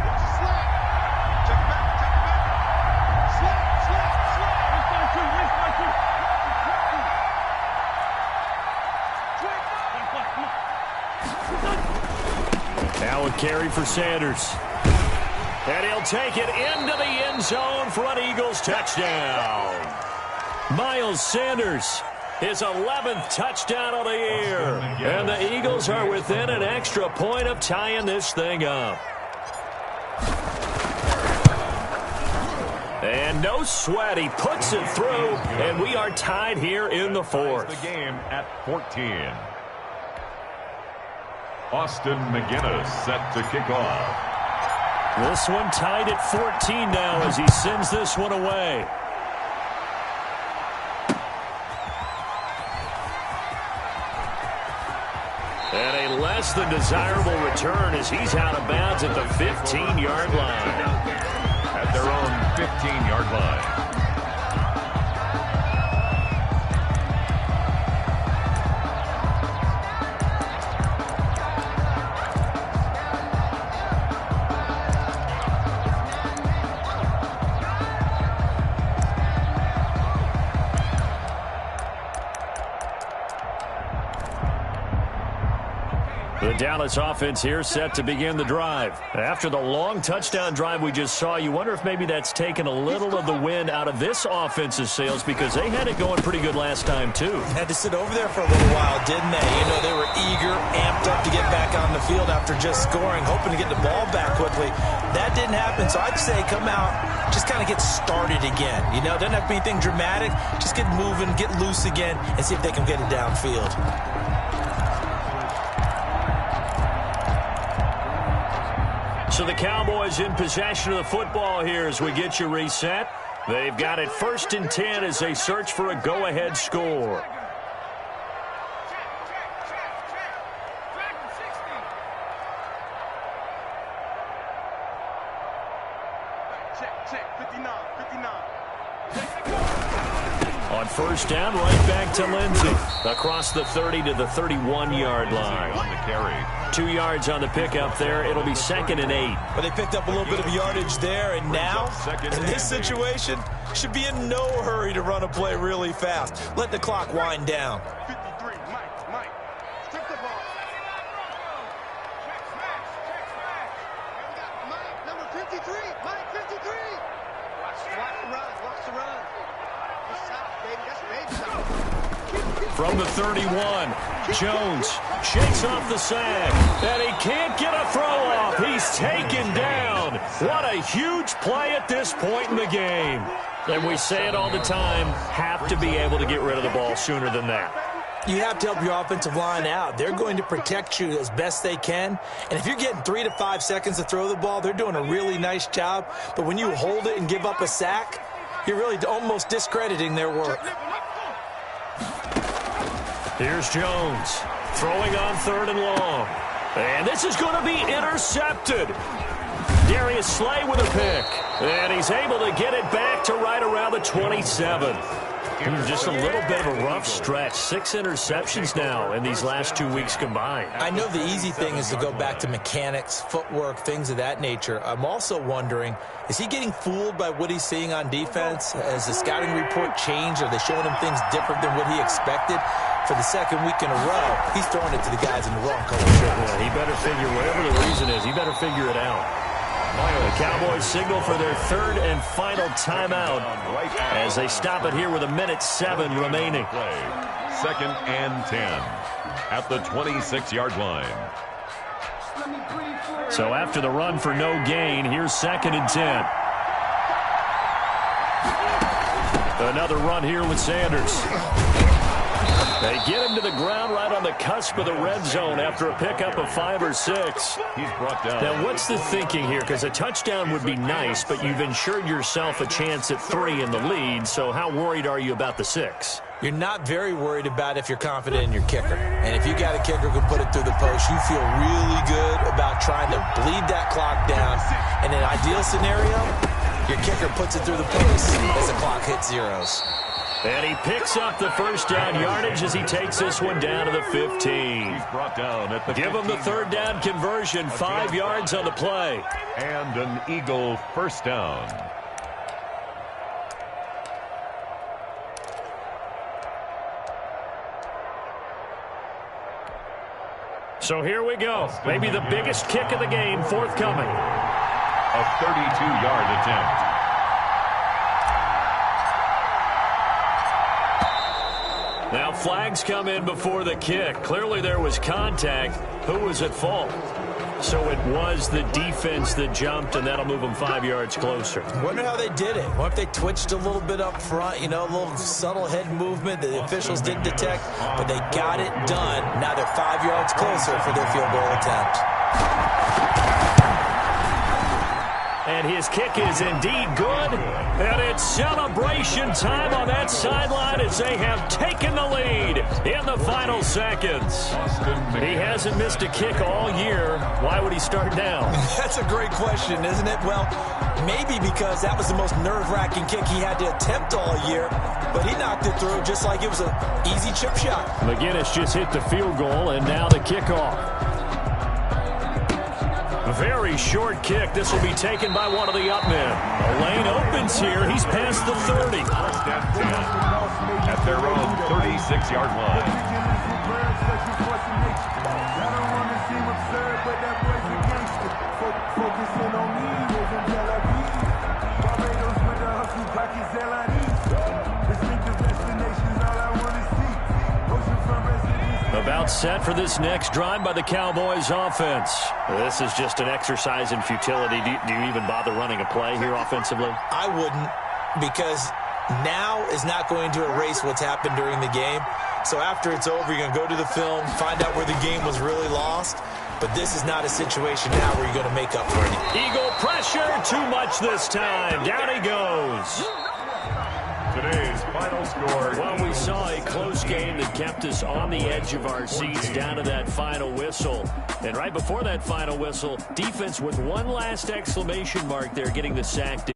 Now a carry for Sanders. And he'll take it into the end zone for an Eagles touchdown. Miles Sanders, his 11th touchdown of the year. And the Eagles are within an extra point of tying this thing up. And no sweat, he puts it through, and we are tied here in the 4th. The game at 14. Austin McGinnis set to kick off. This one tied at 14 now as he sends this one away. And a less than desirable return as he's out of bounds at the 15-yard line. At their own 15-yard line. The Dallas offense here set to begin the drive. After the long touchdown drive we just saw, you wonder if maybe that's taken a little of the wind out of this offense's sails because they had it going pretty good last time, too. Had to sit over there for a little while, didn't they? You know, they were eager, amped up to get back on the field after just scoring, hoping to get the ball back quickly. That didn't happen, so I'd say come out, just kind of get started again. You know, doesn't have to be anything dramatic. Just get moving, get loose again, and see if they can get it downfield. So the Cowboys in possession of the football here as we get you reset. They've got it 1st and 10 as they search for a go-ahead score. On 1st down, right back to Lindsey. Across the 30 to the 31-yard line. On the carry. 2 yards on the pickup there. It'll be 2nd and 8. But they picked up a little bit of yardage there, and now, in this situation, should be in no hurry to run a play really fast. Let the clock wind down. 53, Mike, strip the ball. Mike, number 53, Mike, 53. Watch the run. From the 31, Jones shakes off the sack, and he can't get a throw off. He's taken down. What a huge play at this point in the game. And we say it all the time, have to be able to get rid of the ball sooner than that. You have to help your offensive line out. They're going to protect you as best they can. And if you're getting 3 to 5 seconds to throw the ball, they're doing a really nice job. But when you hold it and give up a sack, you're really almost discrediting their work. Here's Jones throwing on 3rd and long. And this is going to be intercepted. Darius Slay with a pick. And he's able to get it back to right around the 27. Just a little bit of a rough stretch. 6 interceptions now in these last 2 weeks combined. I know the easy thing is to go back to mechanics, footwork, things of that nature. I'm also wondering, is he getting fooled by what he's seeing on defense? Has the scouting report changed? Are they showing him things different than what he expected? For the second week in a row, he's throwing it to the guys in the wrong color shirts. Yeah, he better figure, whatever the reason is, he better figure it out. The Cowboys signal for their third and final timeout as they stop it here with 1:07 remaining. Second and 10 at the 26-yard line. So after the run for no gain, here's 2nd and 10. Another run here with Sanders. They get him to the ground right on the cusp of the red zone after a pickup of 5 or 6. He's brought down. Now, what's the thinking here? Because a touchdown would be nice, but you've ensured yourself a chance at 3 in the lead, so how worried are you about the 6? You're not very worried about if you're confident in your kicker. And if you got a kicker who can put it through the post, you feel really good about trying to bleed that clock down. In an ideal scenario, your kicker puts it through the post as the clock hits zeros. And he picks up the first down yardage as he takes this one down to the 15. He's brought down at the Give him the third down conversion, 5 yards on the play. And an Eagle first down. So here we go. Maybe the biggest kick of the game forthcoming. A 32-yard attempt. Now flags come in before the kick. Clearly there was contact. Who was at fault? So it was the defense that jumped, and that'll move them 5 yards closer. Wonder how they did it. What if they twitched a little bit up front, a little subtle head movement that the officials didn't detect, but they got it done. Now they're 5 yards closer for their field goal attempt. And his kick is indeed good. And it's celebration time on that sideline as they have taken the lead in the final seconds. He hasn't missed a kick all year. Why would he start now? That's a great question, isn't it? Well, maybe because that was the most nerve-wracking kick he had to attempt all year, but he knocked it through just like it was an easy chip shot. McGinnis just hit the field goal, and now the kickoff. Very short kick. This will be taken by one of the up men. A lane opens here. He's past the 30. At their own 36-yard line. About set for this next drive by the Cowboys offense. This is just an exercise in futility. Do you even bother running a play here offensively? I wouldn't, because now is not going to erase what's happened during the game. So after it's over, you're going to go to the film, find out where the game was really lost. But this is not a situation now where you're going to make up for it. Eagle pressure, too much this time. Down he goes. Today's final score. Well, we saw a close game that kept us on the edge of our seats down to that final whistle. And right before that final whistle, defense with one last exclamation mark there getting the sack.